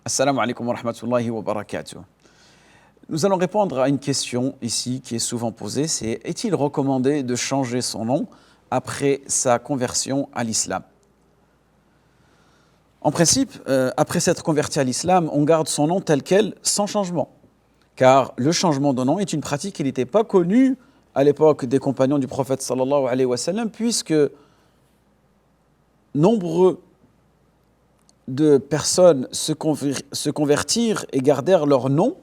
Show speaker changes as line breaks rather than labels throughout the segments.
Assalamu alaikum wa rahmatullahi wa barakatuh. Nous allons répondre à une question ici qui est souvent posée, c'est est-il recommandé de changer son nom après sa conversion à l'islam? En principe, après s'être converti à l'islam, on garde son nom tel quel, sans changement. Car le changement de nom est une pratique qui n'était pas connue à l'époque des compagnons du prophète sallallahu alayhi wa sallam, puisque nombreux de personnes se convertirent et gardèrent leur nom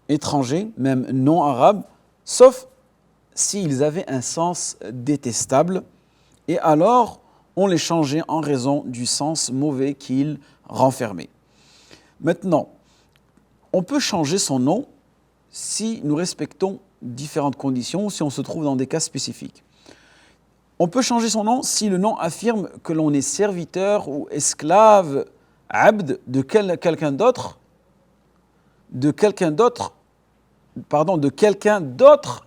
étranger, même non arabe, sauf s'ils avaient un sens détestable, et alors on les changeait en raison du sens mauvais qu'ils renfermaient. Maintenant, on peut changer son nom si nous respectons différentes conditions, si on se trouve dans des cas spécifiques. On peut changer son nom si le nom affirme que l'on est serviteur ou esclave, abd, de quelqu'un d'autre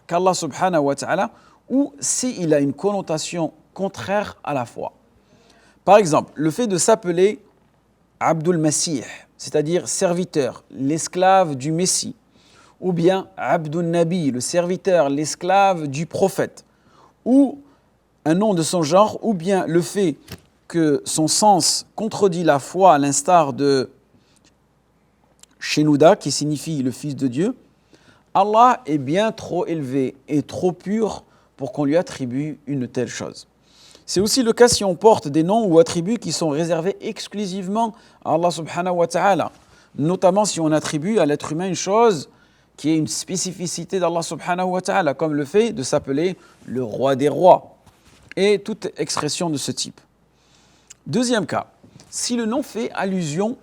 qu'Allah subhanahu wa ta'ala, ou s'il a une connotation contraire à la foi. Par exemple, le fait de s'appeler Abdul Masih, c'est-à-dire serviteur, l'esclave du Messie, ou bien Abdul Nabi, le serviteur, l'esclave du prophète, ou un nom de son genre, ou bien le fait que son sens contredit la foi, à l'instar de Shenouda, qui signifie le Fils de Dieu, Allah est bien trop élevé et trop pur pour qu'on lui attribue une telle chose. C'est aussi le cas si on porte des noms ou attributs qui sont réservés exclusivement à Allah subhanahu wa ta'ala, notamment si on attribue à l'être humain une chose qui est une spécificité d'Allah subhanahu wa ta'ala, comme le fait de s'appeler le roi des rois, et toute expression de ce type. Deuxième cas, si le nom fait allusion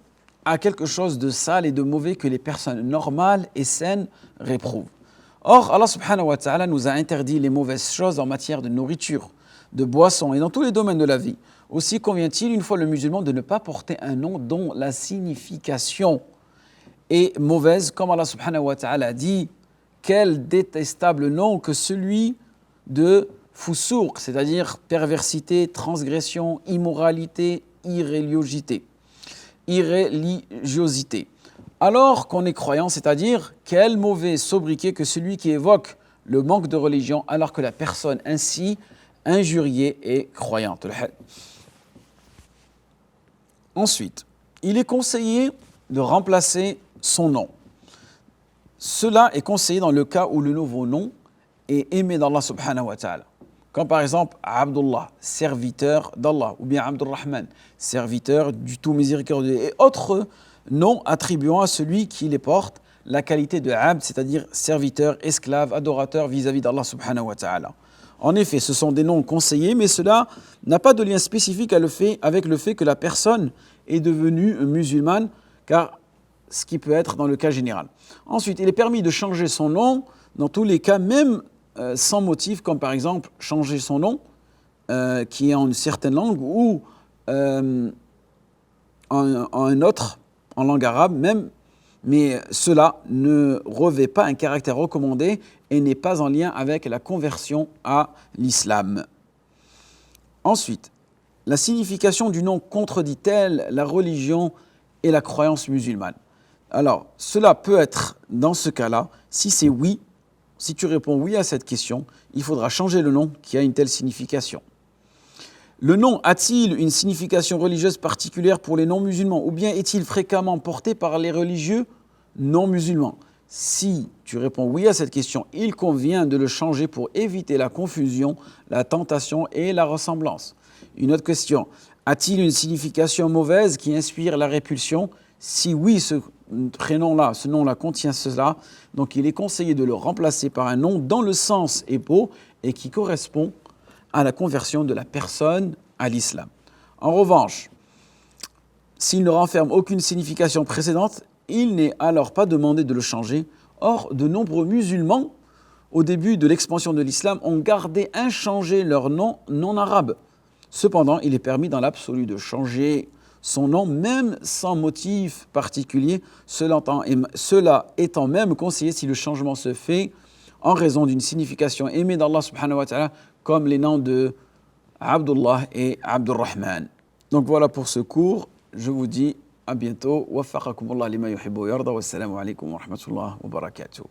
à quelque chose de sale et de mauvais que les personnes normales et saines réprouvent. Or, Allah subhanahu wa ta'ala nous a interdit les mauvaises choses en matière de nourriture, de boissons et dans tous les domaines de la vie. Aussi convient-il, une fois le musulman, de ne pas porter un nom dont la signification est mauvaise, comme Allah subhanahu wa ta'ala dit, quel détestable nom que celui de Fousouk, c'est-à-dire perversité, transgression, immoralité, irréligiosité. Alors qu'on est croyant, c'est-à-dire quel mauvais sobriquet que celui qui évoque le manque de religion alors que la personne ainsi injuriée est croyante. Ensuite, il est conseillé de remplacer son nom. Cela est conseillé dans le cas où le nouveau nom est aimé d'Allah subhanahu wa ta'ala. Comme par exemple Abdullah, serviteur d'Allah, ou bien Abdurrahman, serviteur du tout miséricordieux, et autres noms attribuant à celui qui les porte la qualité de abd, c'est-à-dire serviteur, esclave, adorateur vis-à-vis d'Allah subhanahu wa ta'ala. En effet, ce sont des noms conseillés, mais cela n'a pas de lien spécifique avec le fait que la personne est devenue musulmane, car ce qui peut être dans le cas général. Ensuite, il est permis de changer son nom dans tous les cas, même sans motif, comme par exemple changer son nom qui est en une certaine langue ou en un autre, en langue arabe même, mais cela ne revêt pas un caractère recommandé et n'est pas en lien avec la conversion à l'islam. Ensuite, la signification du nom contredit-elle la religion et la croyance musulmane? Alors, cela peut être dans ce cas-là, si c'est oui. Si tu réponds oui à cette question, il faudra changer le nom qui a une telle signification. Le nom a-t-il une signification religieuse particulière pour les non-musulmans ou bien est-il fréquemment porté par les religieux non-musulmans? Si tu réponds oui à cette question, il convient de le changer pour éviter la confusion, la tentation et la ressemblance. Une autre question, a-t-il une signification mauvaise qui inspire la répulsion? Si oui, ce nom-là contient cela, donc il est conseillé de le remplacer par un nom dont le sens est beau et qui correspond à la conversion de la personne à l'islam. En revanche, s'il ne renferme aucune signification précédente, il n'est alors pas demandé de le changer. Or, de nombreux musulmans, au début de l'expansion de l'islam, ont gardé inchangé leur nom non arabe. Cependant, il est permis dans l'absolu de changer son nom, même sans motif particulier, cela étant même conseillé si le changement se fait en raison d'une signification aimée d'Allah subhanahu wa ta'ala, comme les noms de Abdullah et Abdurrahman. Donc voilà pour ce cours, je vous dis À bientôt. Waffaqakumullah lima yuhibbu wa yarda. Wassalamu alaikum wa rahmatullah wa barakatuh.